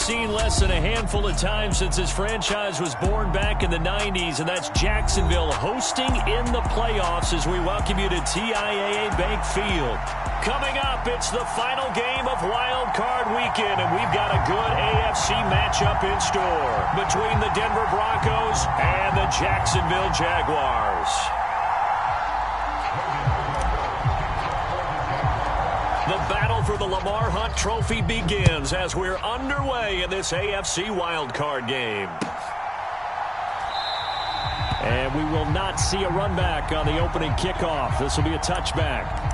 seen less than a handful of times since this franchise was born back in the 90s, and that's Jacksonville hosting in the playoffs as we welcome you to TIAA Bank Field. Coming up, it's the final game of Wild Card Weekend, and we've got a good AFC matchup in store between the Denver Broncos and the Jacksonville Jaguars. The battle for the Lamar Hunt Trophy begins as we're underway in this AFC wildcard game. And we will not see a run back on the opening kickoff. This will be a touchback.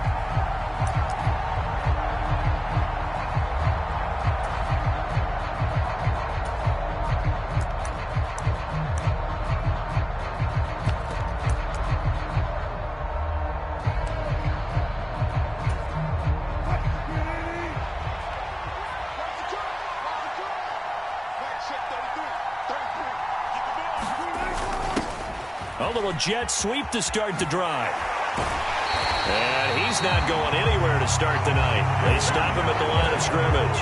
A little jet sweep to start the drive. And he's not going anywhere to start the night. They stop him at the line of scrimmage.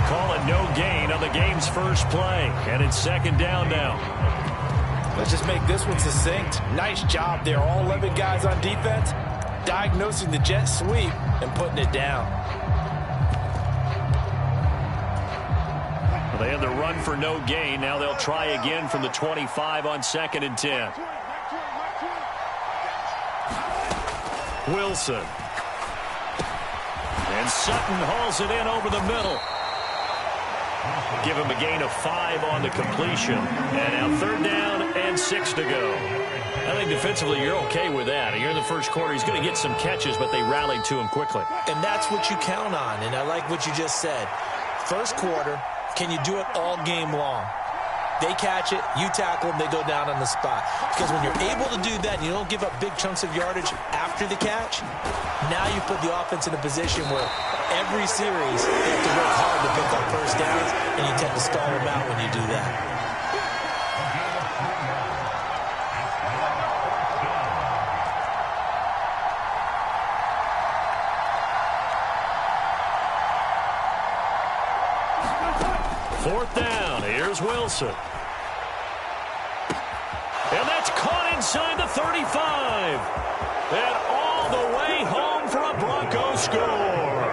Call it no gain on the game's first play. And it's second down now. Let's just make this one succinct. Nice job there. All 11 guys on defense diagnosing the jet sweep and putting it down. Well, they had the run for no gain. Now they'll try again from the 25 on 2nd and 10. Wilson. And Sutton hauls it in over the middle. Give him a gain of 5 on the completion. And now 3rd down and 6 to go. I think defensively you're okay with that. Here in the first quarter, he's going to get some catches, but they rallied to him quickly. And that's what you count on, and I like what you just said. First quarter, can you do it all game long? They catch it, you tackle them, they go down on the spot. Because when you're able to do that, and you don't give up big chunks of yardage after the catch, now you put the offense in a position where every series they have to work hard to pick up first downs, and you tend to stall them out when you do that. Fourth down. Here's Wilson. And that's caught inside the 35. And all the way home for a Broncos score.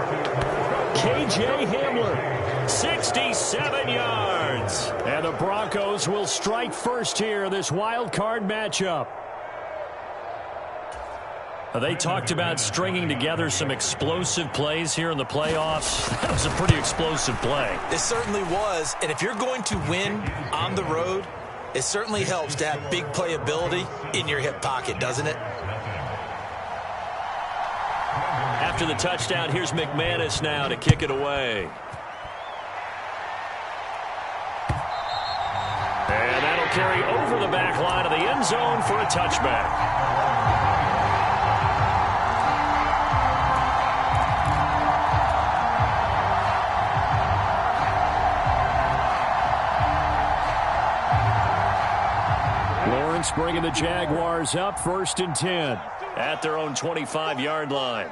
K.J. Hamler, 67 yards. And the Broncos will strike first here in this wild card matchup. They talked about stringing together some explosive plays here in the playoffs. That was a pretty explosive play. It certainly was. And if you're going to win on the road, it certainly helps to have big playability in your hip pocket, doesn't it? After the touchdown, here's McManus now to kick it away. And that'll carry over the back line of the end zone for a touchback. Bringing the Jaguars up 1st and 10 at their own 25-yard line.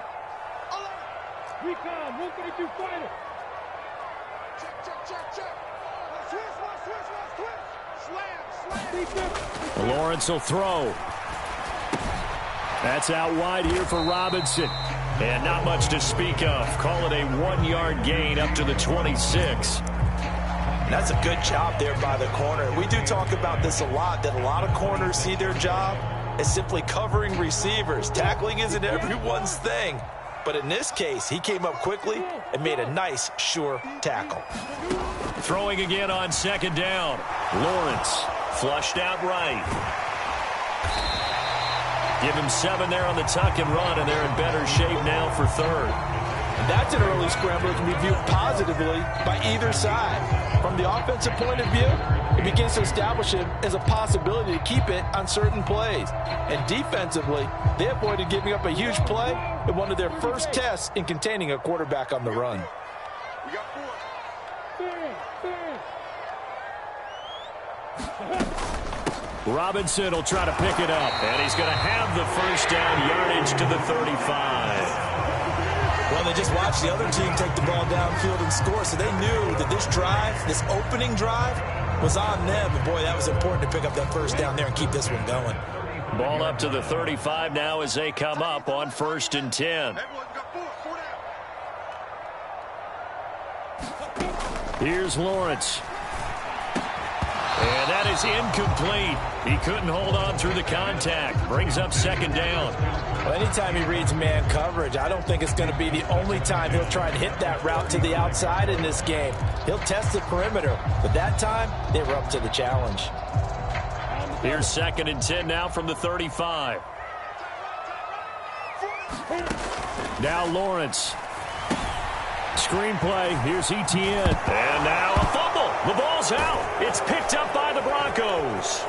Lawrence will throw. That's out wide here for Robinson. And not much to speak of. Call it a 1-yard gain up to the 26. That's a good job there by the corner. We do talk about this a lot, that a lot of corners see their job as simply covering receivers. Tackling isn't everyone's thing. But in this case, he came up quickly and made a nice, sure tackle. Throwing again on 2nd down. Lawrence flushed out right. Give him 7 there on the tuck and run, and they're in better shape now for 3rd. That's an early scramble that can be viewed positively by either side. From the offensive point of view, it begins to establish him as a possibility to keep it on certain plays. And defensively, they avoided giving up a huge play in one of their first tests in containing a quarterback on the run. Robinson will try to pick it up, and he's going to have the first down yardage to the 35. Well, they just watched the other team take the ball downfield and score, so they knew that this drive, this opening drive, was on them. And, boy, that was important to pick up that first down there and keep this one going. Ball up to the 35 now as they come up on 1st and 10. Here's Lawrence. And that is incomplete. He couldn't hold on through the contact. Brings up 2nd down. Well, anytime he reads man coverage, I don't think it's going to be the only time he'll try and hit that route to the outside in this game. He'll test the perimeter, but that time they were up to the challenge. Here's 2nd and 10 now from the 35. Now Lawrence. Screenplay. Here's Etienne. And now a fumble. The ball's out. It's picked up by the Broncos.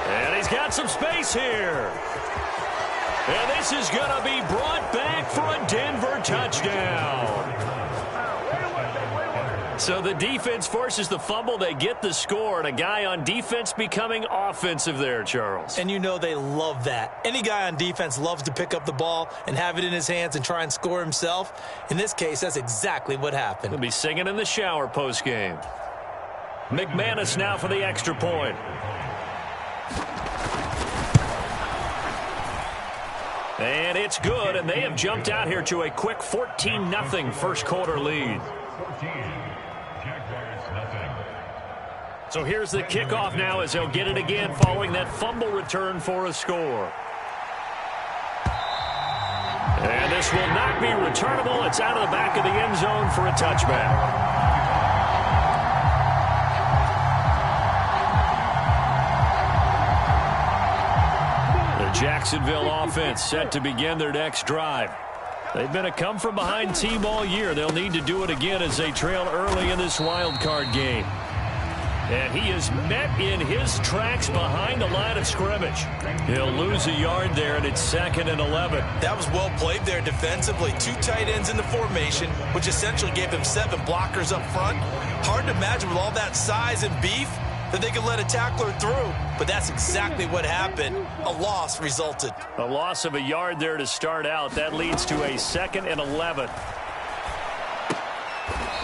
And he's got some space here. And this is going to be brought back for a Denver touchdown. So the defense forces the fumble. They get the score, and a guy on defense becoming offensive there, Charles. And you know they love that. Any guy on defense loves to pick up the ball and have it in his hands and try and score himself. In this case, that's exactly what happened. He'll be singing in the shower postgame. McManus now for the extra point. And it's good, and they have jumped out here to a quick 14-0 first quarter lead. So here's the kickoff now as they'll get it again following that fumble return for a score. And this will not be returnable. It's out of the back of the end zone for a touchback. The Jacksonville offense set to begin their next drive. They've been a come-from-behind team all year. They'll need to do it again as they trail early in this wild card game. And he is met in his tracks behind the line of scrimmage. He'll lose a yard there, and it's 2nd and 11. That was well played there defensively. 2 tight ends in the formation, which essentially gave them 7 blockers up front. Hard to imagine with all that size and beef that they could let a tackler through. But that's exactly what happened. A loss resulted. A loss of a yard there to start out. That leads to a 2nd and 11.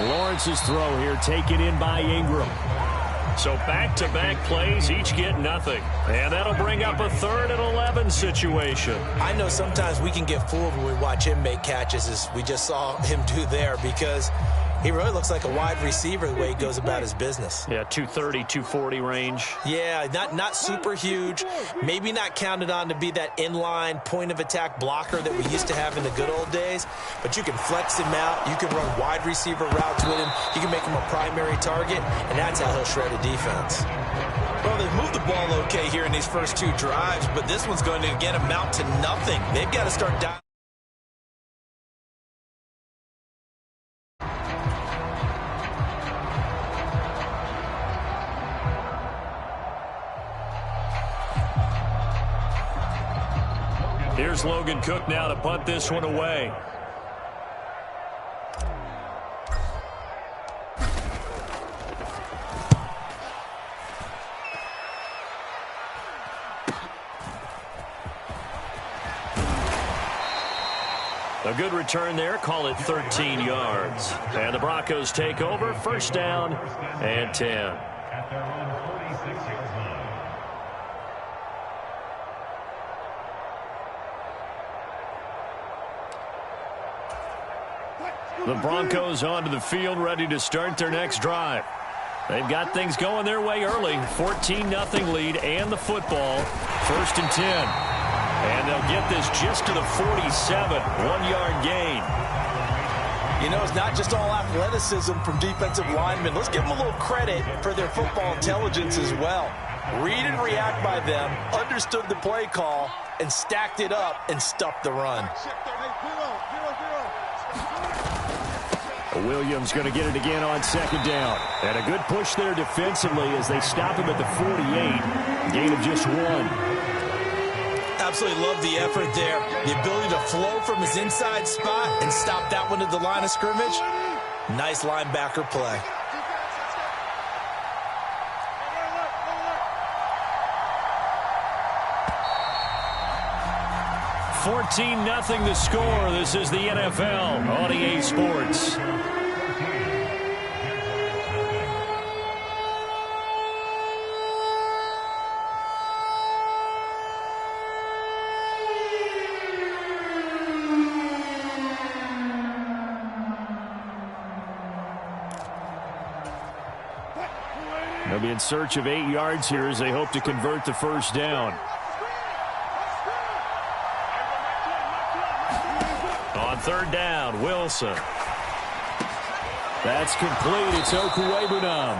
Lawrence's throw here taken in by Ingram. So back-to-back plays, each get nothing. And that'll bring up a 3rd and 11 situation. I know sometimes we can get fooled when we watch him make catches, as we just saw him do there, because he really looks like a wide receiver the way he goes about his business. Yeah, 230, 240 range. Yeah, not super huge. Maybe not counted on to be that inline point-of-attack blocker that we used to have in the good old days. But you can flex him out. You can run wide receiver routes with him. You can make him a primary target, and that's how he'll shred a defense. Well, they've moved the ball okay here in these first 2 drives, but this one's going to, again, amount to nothing. They've got to start down. Here's Logan Cook now to punt this one away. A good return there. Call it 13 yards. And the Broncos take over. 1st down and 10. The Broncos onto the field, ready to start their next drive. They've got things going their way early. 14-0 lead and the football. 1st and 10. And they'll get this just to the 47. 1-yard gain. You know, it's not just all athleticism from defensive linemen. Let's give them a little credit for their football intelligence as well. Read and react by them, understood the play call, and stacked it up and stuffed the run. Williams going to get it again on 2nd down. And a good push there defensively as they stop him at the 48. Gain of just 1. Absolutely love the effort there. The ability to flow from his inside spot and stop that one at the line of scrimmage. Nice linebacker play. 14-0 the score. This is the NFL on EA Sports. They'll be in search of 8 yards here as they hope to convert the first down. On third down, Wilson. That's complete. It's Okuwebunam.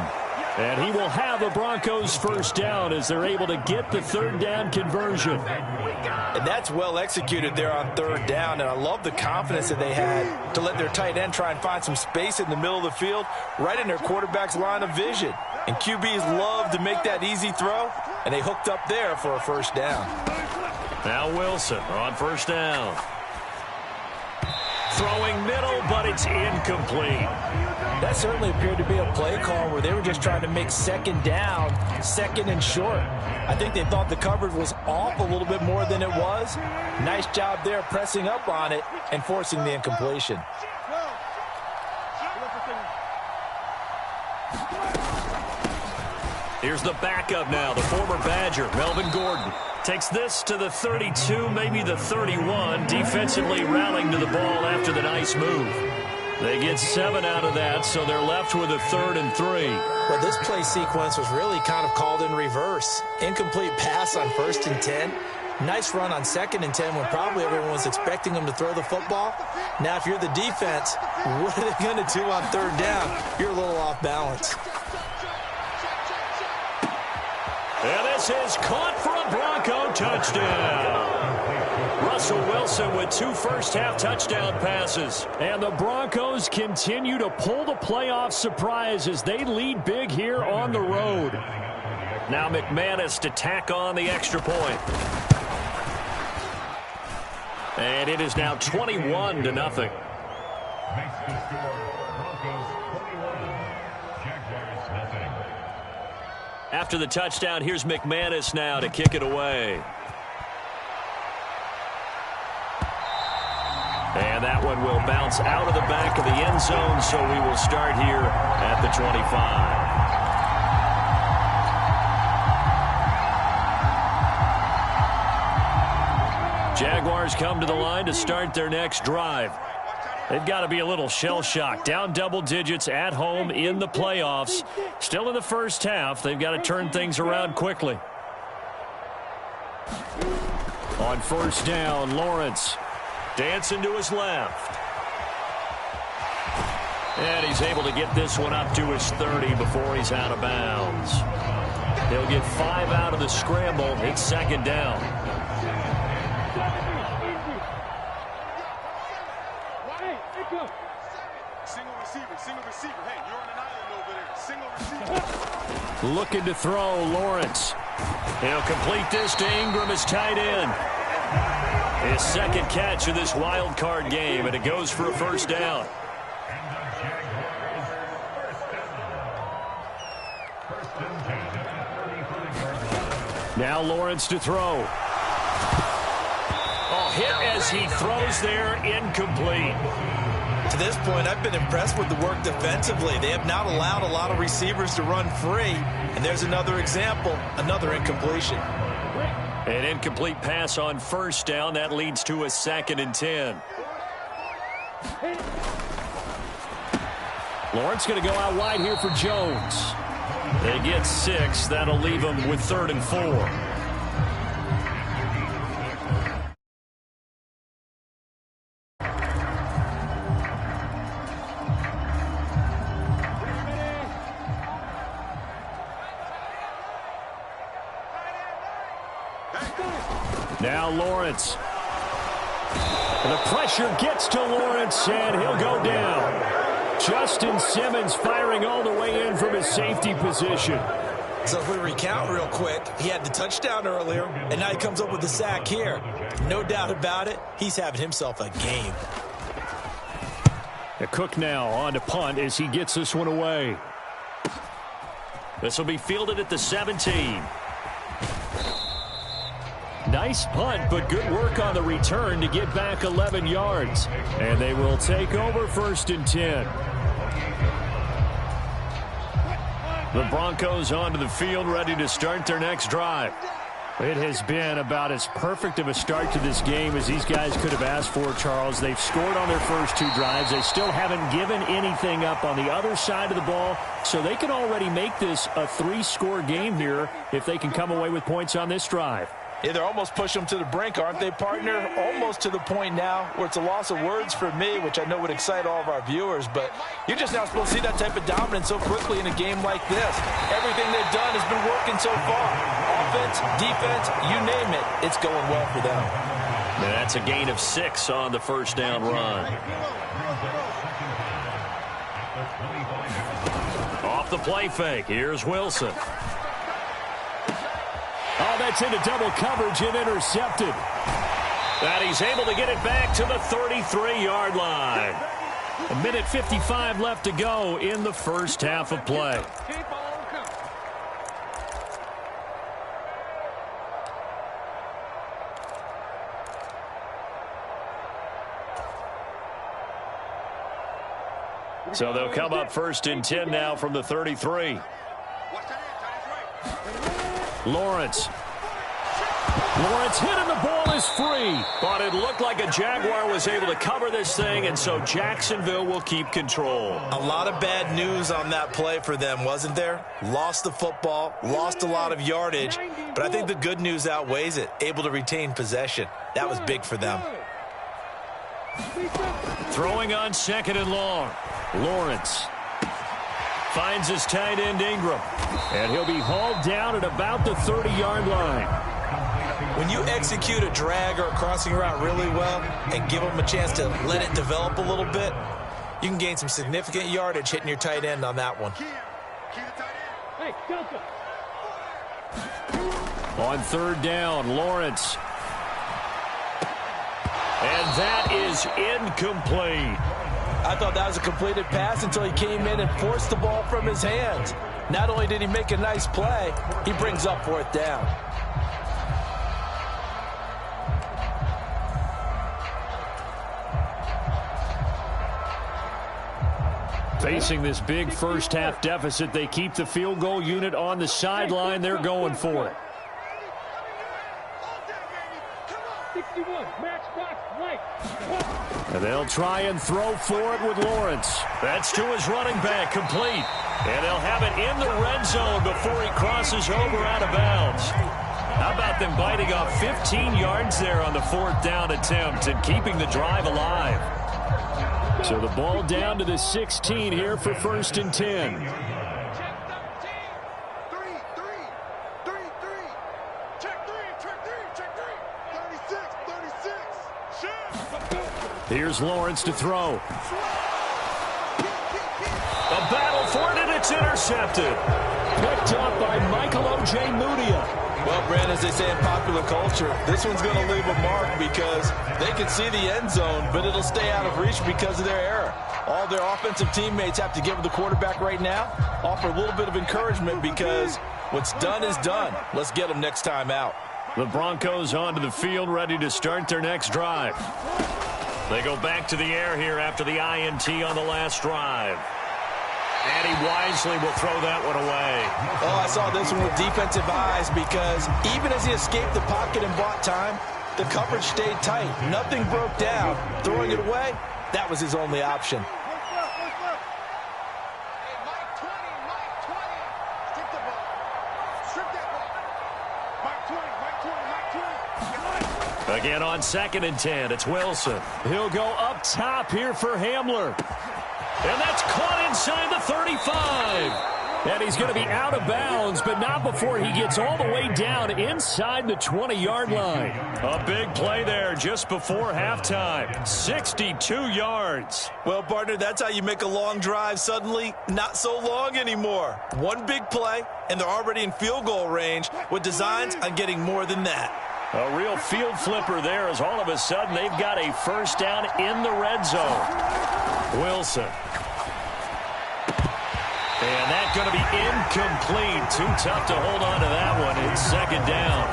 And he will have the Broncos first down as they're able to get the third down conversion. And that's well executed there on third down. And I love the confidence that they had to let their tight end try and find some space in the middle of the field, right in their quarterback's line of vision. And QBs love to make that easy throw, and they hooked up there for a first down. Now Wilson on first down. Throwing middle, but it's incomplete. That certainly appeared to be a play call where they were just trying to make second down, second and short. I think they thought the coverage was off a little bit more than it was. Nice job there pressing up on it and forcing the incompletion. Here's the backup now, the former Badger, Melvin Gordon. Takes this to the 32, maybe the 31, defensively rallying to the ball after the nice move. They get 7 out of that, so they're left with a 3rd and 3. Well, this play sequence was really kind of called in reverse. Incomplete pass on 1st and 10. Nice run on 2nd and 10 when probably everyone was expecting them to throw the football. Now, if you're the defense, what are they going to do on 3rd down? You're a little off balance. And this is caught for a Bronco touchdown. Russell Wilson with 2 first-half touchdown passes. And the Broncos continue to pull the playoff surprise as they lead big here on the road. Now McManus to tack on the extra point. And it is now 21-0. After the touchdown, here's McManus now to kick it away. And that one will bounce out of the back of the end zone, so we will start here at the 25. Jaguars come to the line to start their next drive. They've got to be a little shell-shocked. Down double digits at home in the playoffs. Still in the first half. They've got to turn things around quickly. On first down, Lawrence dancing to his left. And he's able to get this one up to his 30 before he's out of bounds. He'll get 5 out of the scramble. It's 2nd down. Looking to throw, Lawrence. He'll complete this to Ingram, his tight end. His 2nd catch of this wild card game, and it goes for a first down. Now Lawrence to throw. Oh, hit as he throws there, incomplete. To this point, I've been impressed with the work defensively. They have not allowed a lot of receivers to run free. And there's another example, another incompletion. An incomplete pass on first down. That leads to a 2nd and 10. Lawrence going to go out wide here for Jones. They get 6. That'll leave them with 3rd and 4. Now Lawrence. The pressure gets to Lawrence, and he'll go down. Justin Simmons firing all the way in from his safety position. So if we recount real quick, he had the touchdown earlier, and now he comes up with the sack here. No doubt about it, he's having himself a game. Cook now on to punt as he gets this one away. This will be fielded at the 17. Nice punt, but good work on the return to get back 11 yards. And they will take over 1st and 10. The Broncos onto the field, ready to start their next drive. It has been about as perfect of a start to this game as these guys could have asked for, Charles. They've scored on their first 2 drives. They still haven't given anything up on the other side of the ball, so they can already make this a 3-score game here if they can come away with points on this drive. Yeah, they're almost pushing them to the brink, aren't they, partner? Almost to the point now where it's a loss of words for me, which I know would excite all of our viewers, but you're just now supposed to see that type of dominance so quickly in a game like this. Everything they've done has been working so far. Offense, defense, you name it, it's going well for them. And that's a gain of 6 on the first down run. Off the play fake, here's Wilson. Oh, that's into double coverage and intercepted. And he's able to get it back to the 33-yard line. 1:55 left to go in the first half of play. So they'll come up 1st and 10 now from the 33. Lawrence hit and the ball is free. But it looked like a Jaguar was able to cover this thing, and so Jacksonville will keep control. A lot of bad news on that play for them, wasn't there? Lost the football, lost a lot of yardage, but I think the good news outweighs it. Able to retain possession. That was big for them. Throwing on 2nd and long. Lawrence finds his tight end Ingram, and he'll be hauled down at about the 30-yard line. When you execute a drag or a crossing route really well and give them a chance to let it develop a little bit, you can gain some significant yardage hitting your tight end on that one. On 3rd down, Lawrence. And that is incomplete. I thought that was a completed pass until he came in and forced the ball from his hands. Not only did he make a nice play, he brings up 4th down. Facing this big first half deficit, they keep the field goal unit on the sideline. They're going for it. 61, match box, right. And they'll try and throw for it with Lawrence. That's to his running back, complete. And they'll have it in the red zone before he crosses over out of bounds. How about them biting off 15 yards there on the 4th down attempt and keeping the drive alive? So the ball down to the 16 here for 1st and 10. Here's Lawrence to throw. A battle for it, and it's intercepted. Picked up by Michael O.J. Mudia. Well, Brandon, as they say in popular culture, this one's going to leave a mark because they can see the end zone, but it'll stay out of reach because of their error. All their offensive teammates have to give the quarterback right now, offer a little bit of encouragement because what's done is done. Let's get them next time out. The Broncos onto the field, ready to start their next drive. They go back to the air here after the INT on the last drive. And he wisely will throw that one away. Oh, I saw this one with defensive eyes because even as he escaped the pocket and bought time, the coverage stayed tight. Nothing broke down. Throwing it away, that was his only option. Again on 2nd and 10, it's Wilson. He'll go up top here for Hamler. And that's caught inside the 35. And he's going to be out of bounds, but not before he gets all the way down inside the 20-yard line. A big play there just before halftime. 62 yards. Well, partner, that's how you make a long drive suddenly not so long anymore. One big play, and they're already in field goal range with designs on getting more than that. A real field flipper there as all of a sudden they've got a first down in the red zone. Wilson. And that's going to be incomplete. Too tough to hold on to that one. It's 2nd down.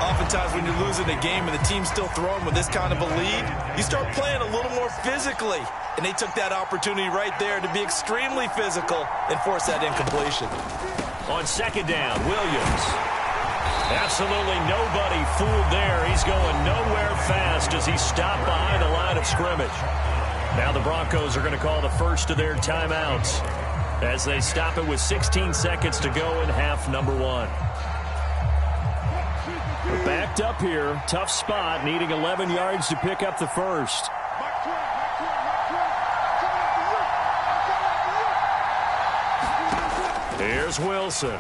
Oftentimes when you're losing a game and the team's still throwing with this kind of a lead, you start playing a little more physically. And they took that opportunity right there to be extremely physical and force that incompletion. On second down, Williams. Absolutely nobody fooled there. He's going nowhere fast as he stopped behind the line of scrimmage. Now the Broncos are going to call the first of their timeouts as they stop it with 16 seconds to go in half number one. We're backed up here. Tough spot, needing 11 yards to pick up the first. Here's Wilson.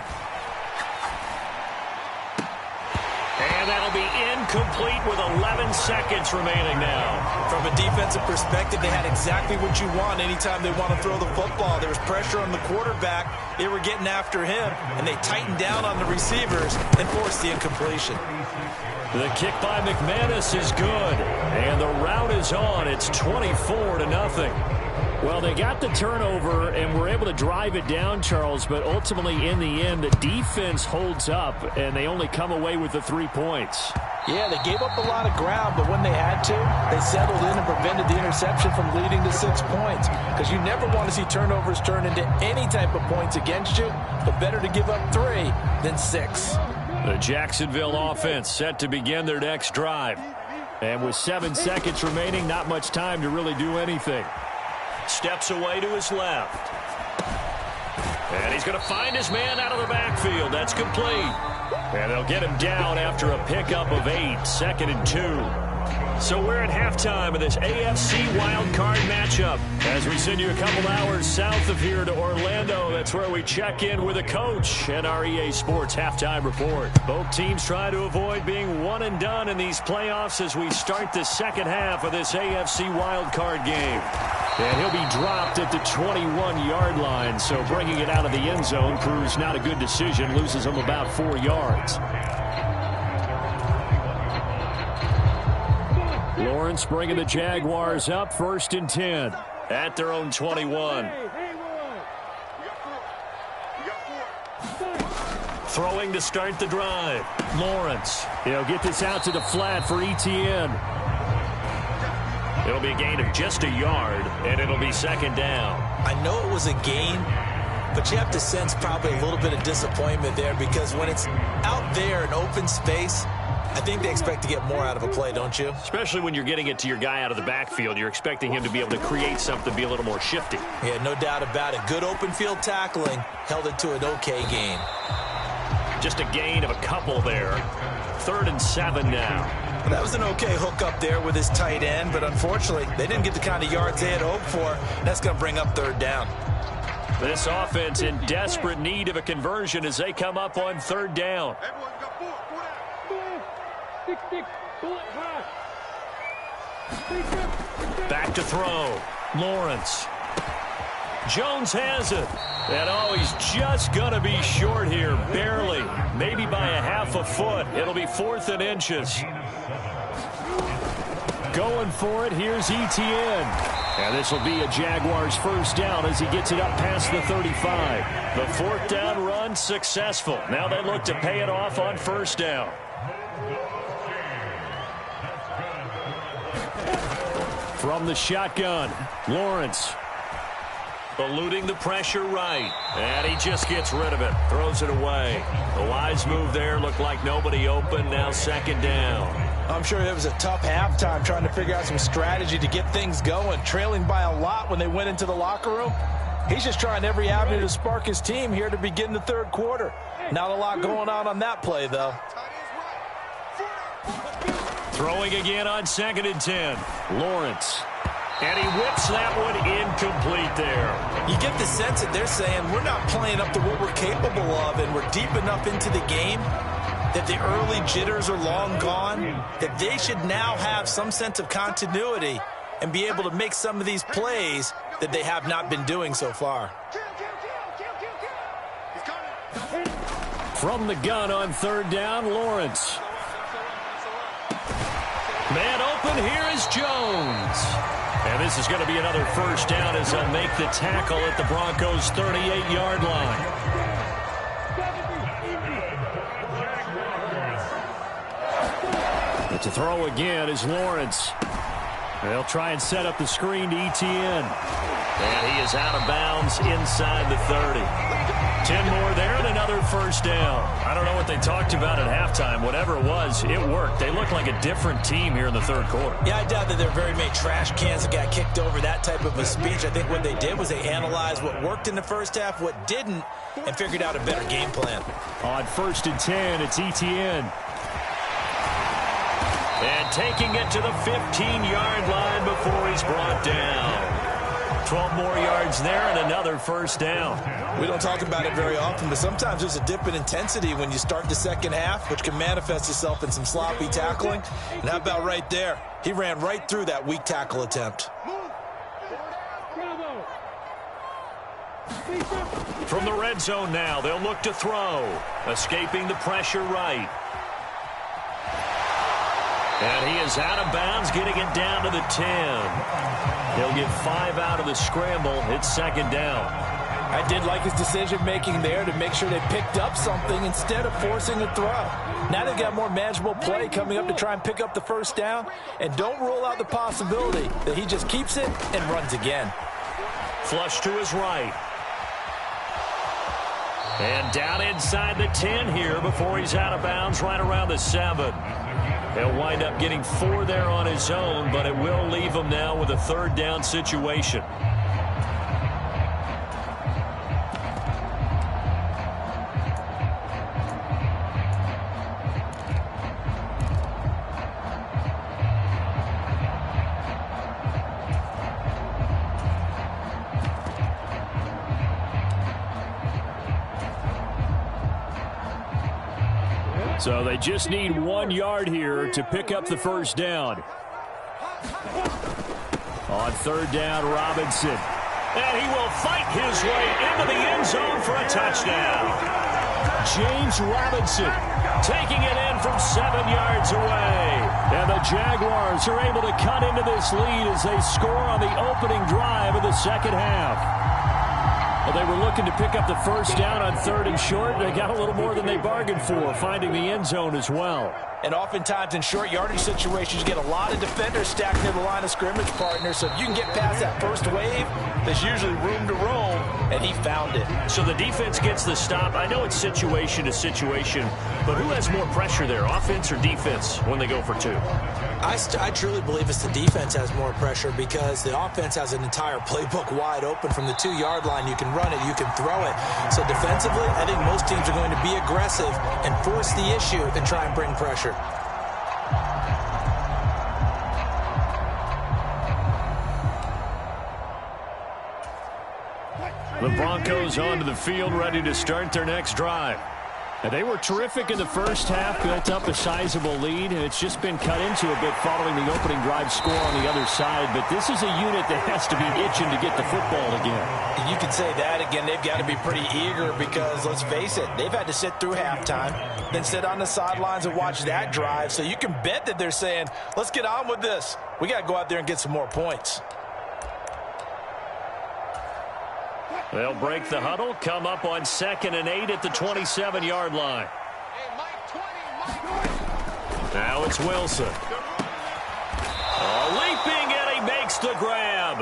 And that'll be incomplete with 11 seconds remaining now. From a defensive perspective, they had exactly what you want anytime they want to throw the football. There was pressure on the quarterback. They were getting after him, and they tightened down on the receivers and forced the incompletion. The kick by McManus is good, and the route is on. It's 24-0. Well, they got the turnover and were able to drive it down, Charles, but ultimately in the end, the defense holds up, and they only come away with the 3 points. Yeah, they gave up a lot of ground, but when they had to, they settled in and prevented the interception from leading to 6 points. Because you never want to see turnovers turn into any type of points against you, but better to give up 3 than 6. The Jacksonville offense set to begin their next drive. And with 7 seconds remaining, not much time to really do anything. Steps away to his left. And he's going to find his man out of the backfield. That's complete. And they'll get him down after a pickup of 8, 2nd and 2. So we're at halftime of this AFC wildcard matchup. As we send you a couple hours south of here to Orlando, that's where we check in with a coach and our EA Sports halftime report. Both teams try to avoid being one and done in these playoffs as we start the second half of this AFC wildcard game. And he'll be dropped at the 21-yard line, so bringing it out of the end zone proves not a good decision, loses him about 4 yards. Lawrence bringing the Jaguars up, 1st and 10 at their own 21. Throwing to start the drive. Lawrence, he'll get this out to the flat for Etienne. It'll be a gain of just a yard, and it'll be 2nd down. I know it was a gain, but you have to sense probably a little bit of disappointment there because when it's out there in open space, I think they expect to get more out of a play, don't you? Especially when you're getting it to your guy out of the backfield. You're expecting him to be able to create something, be a little more shifty. Yeah, no doubt about it. Good open field tackling held it to an okay gain. Just a gain of a couple there. 3rd and 7 now. Well, that was an okay hook up there with his tight end, but unfortunately, they didn't get the kind of yards they had hoped for. That's going to bring up 3rd down. This offense in desperate need of a conversion as they come up on 3rd down. Back to throw. Lawrence. Jones has it. And he's just going to be short here, barely. Maybe by a half a foot. It'll be 4th and inches. Going for it, here's Etienne. And this will be a Jaguars 1st down as he gets it up past the 35. The 4th down run successful. Now they look to pay it off on 1st down. From the shotgun, Lawrence. Eluding the pressure right. And he just gets rid of it. Throws it away. The wise move there. Looked like nobody open. Now 2nd down. I'm sure it was a tough halftime trying to figure out some strategy to get things going. Trailing by a lot when they went into the locker room. He's just trying every avenue to spark his team here to begin the 3rd quarter. Not a lot going on that play, though. Throwing again on 2nd and 10. Lawrence. And he whips that one incomplete there. You get the sense that they're saying we're not playing up to what we're capable of, and we're deep enough into the game that the early jitters are long gone, that they should now have some sense of continuity and be able to make some of these plays that they have not been doing so far. From the gun on 3rd down, Lawrence. Man open, here is Jones. And this is going to be another 1st down as they'll make the tackle at the Broncos' 38-yard line. To throw again is Lawrence. They'll try and set up the screen to Etienne. And he is out of bounds inside the 30. 10 more there and another first down. I don't know what they talked about at halftime. Whatever it was, it worked. They look like a different team here in the third quarter. Yeah, I doubt that there are very many trash cans that got kicked over, that type of a speech. I think what they did was they analyzed what worked in the first half, what didn't, and figured out a better game plan. On 1st and 10, it's Etienne. And taking it to the 15-yard line before he's brought down. 12 more yards there and another first down. We don't talk about it very often, but sometimes there's a dip in intensity when you start the second half, which can manifest itself in some sloppy tackling. And how about right there? He ran right through that weak tackle attempt. From the red zone now, they'll look to throw. Escaping the pressure right. And he is out of bounds, getting it down to the 10. He'll get 5 out of the scramble. It's second down. I did like his decision-making there to make sure they picked up something instead of forcing a throw. Now they've got more manageable play coming up to try and pick up the first down. And don't rule out the possibility that he just keeps it and runs again. Flush to his right. And down inside the 10 here before he's out of bounds right around the 7. He'll wind up getting 4 there on his own, but it will leave him now with a third down situation. So they just need 1 yard here to pick up the first down. On third down, Robinson. And he will fight his way into the end zone for a touchdown. James Robinson taking it in from 7 yards away. And the Jaguars are able to cut into this lead as they score on the opening drive of the second half. Well, they were looking to pick up the first down on 3rd and short. They got a little more than they bargained for, finding the end zone as well. And oftentimes in short yardage situations, you get a lot of defenders stacked near the line of scrimmage, partner. So if you can get past that first wave, there's usually room to roam, and he found it. So the defense gets the stop. I know it's situation to situation, but who has more pressure there, offense or defense, when they go for 2? I truly believe it's the defense has more pressure because the offense has an entire playbook wide open from the 2-yard line. You can run it, you can throw it. So defensively, I think most teams are going to be aggressive and force the issue and try and bring pressure. The Broncos onto the field, ready to start their next drive. And they were terrific in the first half, built up a sizable lead, and it's just been cut into a bit following the opening drive score on the other side. But this is a unit that has to be itching to get the football again. You can say that again. They've got to be pretty eager because, let's face it, they've had to sit through halftime, then sit on the sidelines and watch that drive. So you can bet that they're saying, let's get on with this. We got to go out there and get some more points. They'll break the huddle, come up on 2nd and 8 at the 27-yard line. Now it's Wilson. Leaping, and he makes the grab.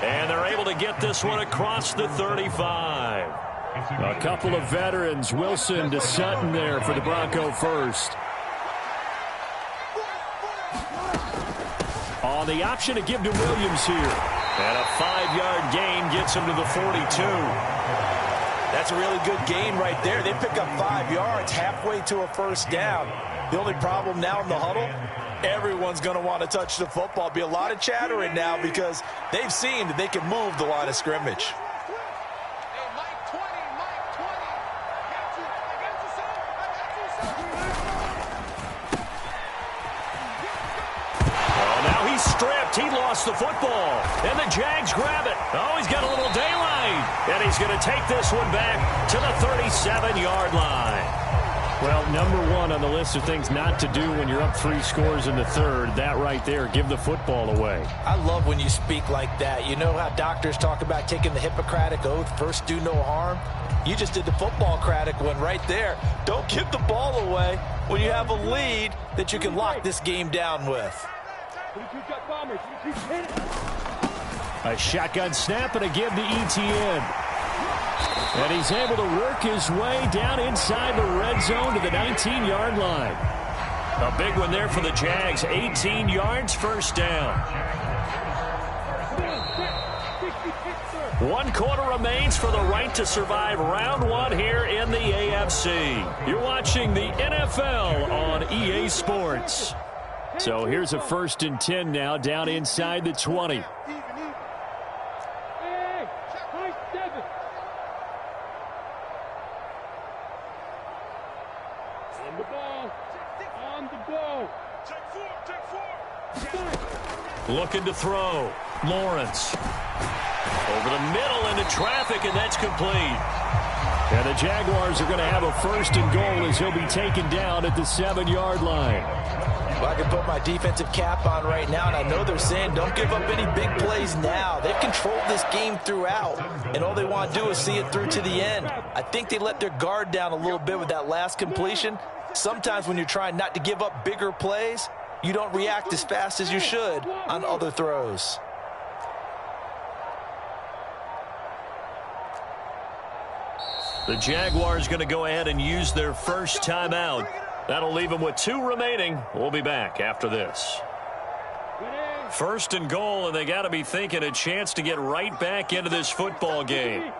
And they're able to get this one across the 35. A couple of veterans, Wilson to Sutton there for the Bronco first. On the option to give to Williams here. And a 5-yard gain gets him to the 42. That's a really good gain right there. They pick up 5 yards halfway to a first down. The only problem now in the huddle, everyone's going to want to touch the football. Be a lot of chattering now because they've seen that they can move the line of scrimmage. Stripped. He lost the football. And the Jags grab it. Oh, he's got a little daylight. And he's going to take this one back to the 37-yard line. Well, number one on the list of things not to do when you're up 3 scores in the third, that right there, give the football away. I love when you speak like that. You know how doctors talk about taking the Hippocratic Oath, first do no harm? You just did the football-cratic one right there. Don't give the ball away when you have a lead that you can lock this game down with. A shotgun snap and a give to Etienne. And he's able to work his way down inside the red zone to the 19-yard line. A big one there for the Jags. 18 yards, first down. 1 quarter remains for the right to survive round 1 here in the AFC. You're watching the NFL on EA Sports. So here's a 1st and 10 now down inside the 20. Looking to throw. Lawrence. Over the middle into traffic, and that's complete. And the Jaguars are going to have a 1st and goal as he'll be taken down at the 7-yard line. Well, I can put my defensive cap on right now, and I know they're saying don't give up any big plays now. They've controlled this game throughout, and all they want to do is see it through to the end. I think they let their guard down a little bit with that last completion. Sometimes when you're trying not to give up bigger plays, you don't react as fast as you should on other throws. The Jaguars going to go ahead and use their first timeout. That'll leave them with 2 remaining. We'll be back after this. 1st and goal, and they got to be thinking a chance to get right back into this football game.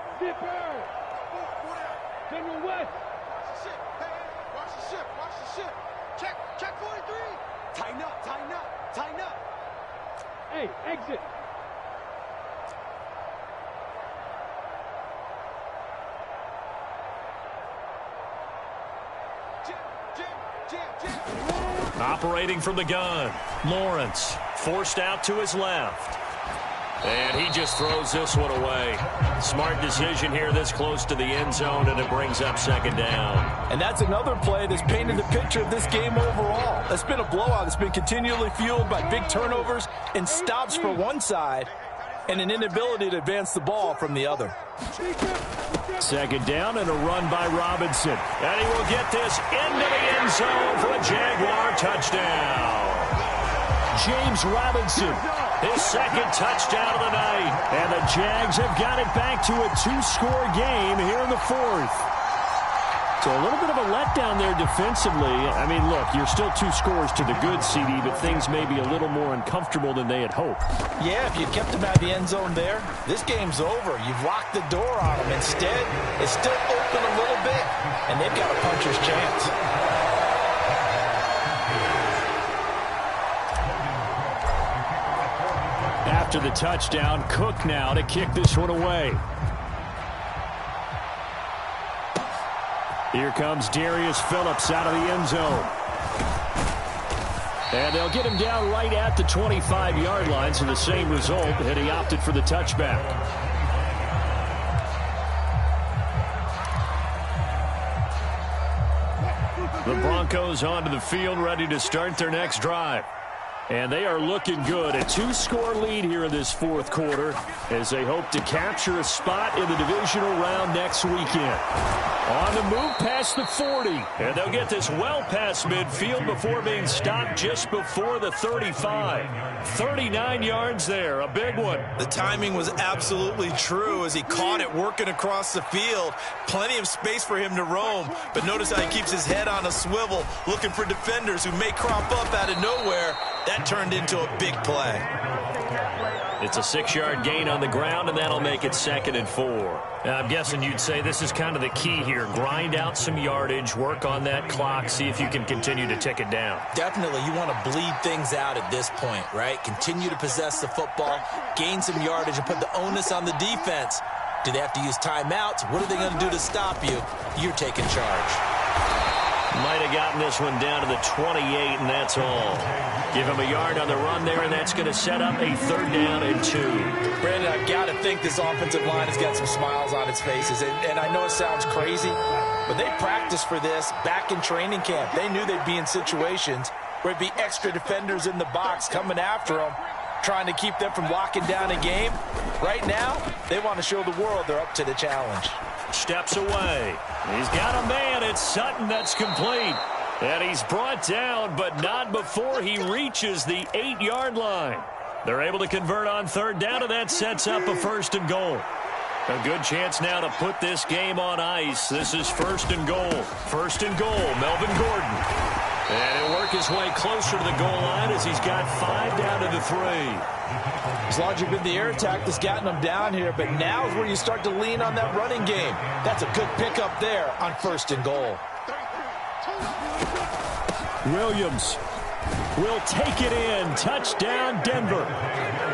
Hey, exit. Operating from the gun. Lawrence forced out to his left. And he just throws this one away. Smart decision here this close to the end zone, and it brings up 2nd down. And that's another play that's painted the picture of this game overall. It's been a blowout. It's been continually fueled by big turnovers and stops for one side and an inability to advance the ball from the other. 2nd down and a run by Robinson. And he will get this into the end zone for a Jaguar touchdown. James Robinson, his 2nd touchdown of the night. And the Jags have got it back to a 2-score game here in the 4th. So a little bit of a letdown there defensively. I mean, look, you're still 2 scores to the good, CD, but things may be a little more uncomfortable than they had hoped. Yeah, if you kept them at the end zone there, this game's over. You've locked the door on them. Instead, it's still open a little bit, and they've got a puncher's chance. After the touchdown, Cook now to kick this one away. Here comes Darius Phillips out of the end zone. And they'll get him down right at the 25-yard line, so the same result, and he opted for the touchback. The Broncos onto the field, ready to start their next drive. And they are looking good. A 2-score lead here in this 4th quarter as they hope to capture a spot in the divisional round next weekend. On the move past the 40. And they'll get this well past midfield before being stopped just before the 35. 39 yards there. A big one. The timing was absolutely true as he caught it working across the field. Plenty of space for him to roam. But notice how he keeps his head on a swivel, looking for defenders who may crop up out of nowhere. That turned into a big play. It's a 6-yard gain on the ground, and that'll make it 2nd and 4. I'm guessing you'd say this is kind of the key here. Grind out some yardage, work on that clock, see if you can continue to tick it down. Definitely, you want to bleed things out at this point, right? Continue to possess the football, gain some yardage, and put the onus on the defense. Do they have to use timeouts? What are they going to do to stop you? You're taking charge. Might have gotten this one down to the 28, and that's all. Give him a yard on the run there, and that's going to set up a 3rd down and 2. Brandon, I've got to think this offensive line has got some smiles on its faces. And I know it sounds crazy, but they practiced for this back in training camp. They knew they'd be in situations where it'd be extra defenders in the box coming after them, trying to keep them from locking down a game. Right now, they want to show the world they're up to the challenge. Steps away. He's got a man. It's Sutton. That's complete. And he's brought down, but not before he reaches the 8-yard line. They're able to convert on 3rd down, and that sets up a 1st and goal. A good chance now to put this game on ice. This is 1st and goal. 1st and goal, Melvin Gordon. And he'll work his way closer to the goal line as he's got 5 down to the 3. It's largely been the air attack that's gotten them down here, but now is where you start to lean on that running game. That's a good pickup there on 1st and goal. Williams will take it in. Touchdown, Denver.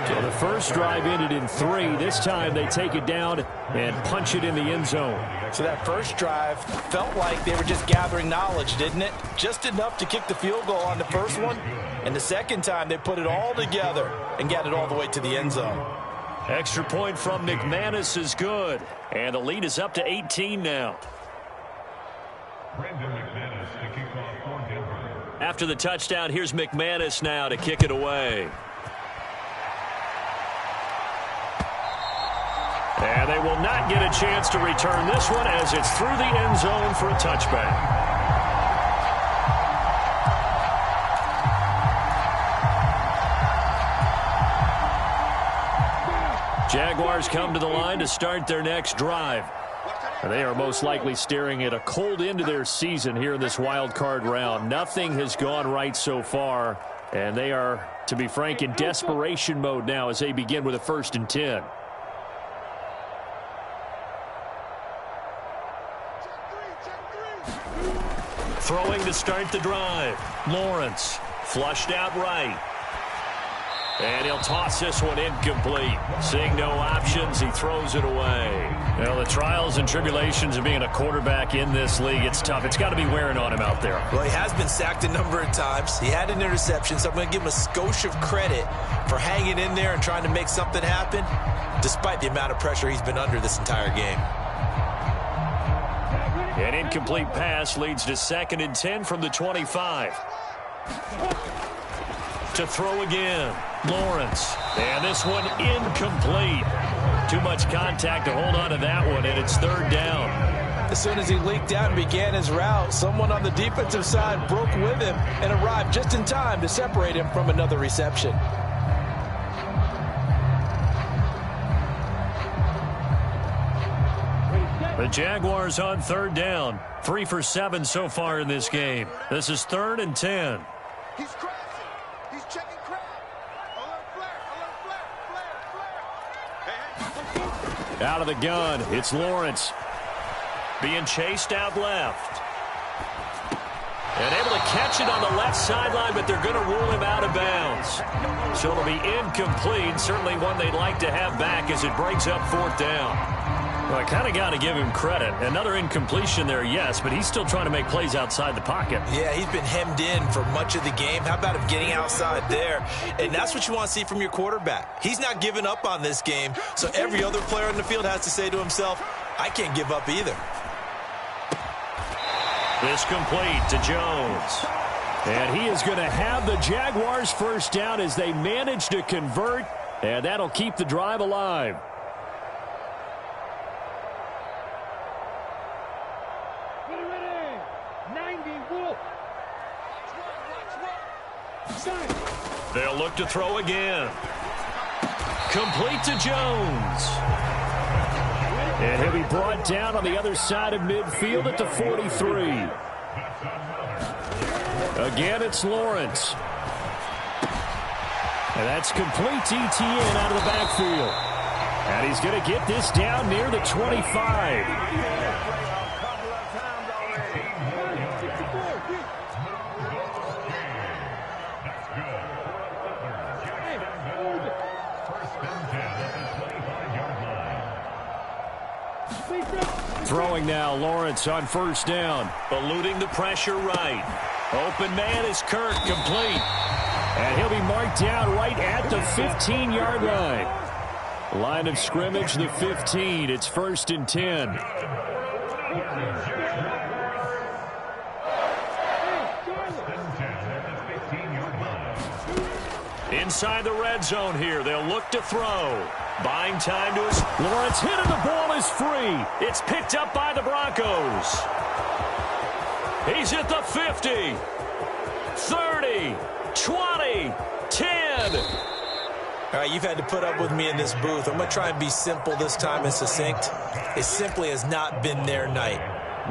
So the first drive ended in 3. This time they take it down and punch it in the end zone. So that first drive felt like they were just gathering knowledge, didn't it? Just enough to kick the field goal on the first one. And the second time they put it all together and got it all the way to the end zone. Extra point from McManus is good. And the lead is up to 18 now. After the touchdown, here's McManus now to kick it away. And they will not get a chance to return this one as it's through the end zone for a touchback. Jaguars come to the line to start their next drive. They are most likely staring at a cold end to their season here in this wild card round. Nothing has gone right so far, and they are, to be frank, in desperation mode now as they begin with a 1st and 10. Throwing to start the drive. Lawrence flushed out right. And he'll toss this one incomplete. Seeing no options, he throws it away. Well, the trials and tribulations of being a quarterback in this league, it's tough. It's got to be wearing on him out there. Well, he has been sacked a number of times. He had an interception, so I'm going to give him a skosh of credit for hanging in there and trying to make something happen, despite the amount of pressure he's been under this entire game. An incomplete pass leads to 2nd and 10 from the 25. To throw again, Lawrence. And this one incomplete. Too much contact to hold on to that one, and it's 3rd down. As soon as he leaked out and began his route, someone on the defensive side broke with him and arrived just in time to separate him from another reception. The Jaguars on 3rd down. 3 for 7 so far in this game. This is 3rd and 10. He's crashing. He's checking crap. Alert flare. Out of the gun, it's Lawrence. Being chased out left. And able to catch it on the left sideline, but they're going to rule him out of bounds. So it'll be incomplete. Certainly one they'd like to have back as it breaks up 4th down. Well, I kind of got to give him credit. Another incompletion there, yes, but he's still trying to make plays outside the pocket. Yeah, he's been hemmed in for much of the game. How about him getting outside there? And that's what you want to see from your quarterback. He's not giving up on this game, so every other player on the field has to say to himself, I can't give up either. This complete to Jones. And he is going to have the Jaguars' 1st down as they manage to convert, and that'll keep the drive alive. They'll look to throw again. Complete to Jones. And he'll be brought down on the other side of midfield at the 43. Again, it's Lawrence. And that's complete to ETN out of the backfield. And he's going to get this down near the 25. Throwing now, Lawrence on first down. Eluding the pressure right. Open man is Kirk, complete. And he'll be marked down right at the 15-yard line. Line of scrimmage, the 15. It's 1st and 10. Inside the red zone here. They'll look to throw. Buying time to his... Lawrence hit and the ball is free. It's picked up by the Broncos. He's at the 50. 30. 20. 10. All right, you've had to put up with me in this booth. I'm going to try and be simple this time and succinct. It simply has not been their night.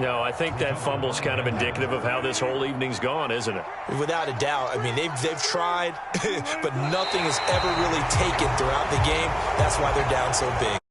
No, I think that fumble's kind of indicative of how this whole evening's gone, isn't it? Without a doubt. I mean, they've tried, but nothing has ever really taken throughout the game. That's why they're down so big.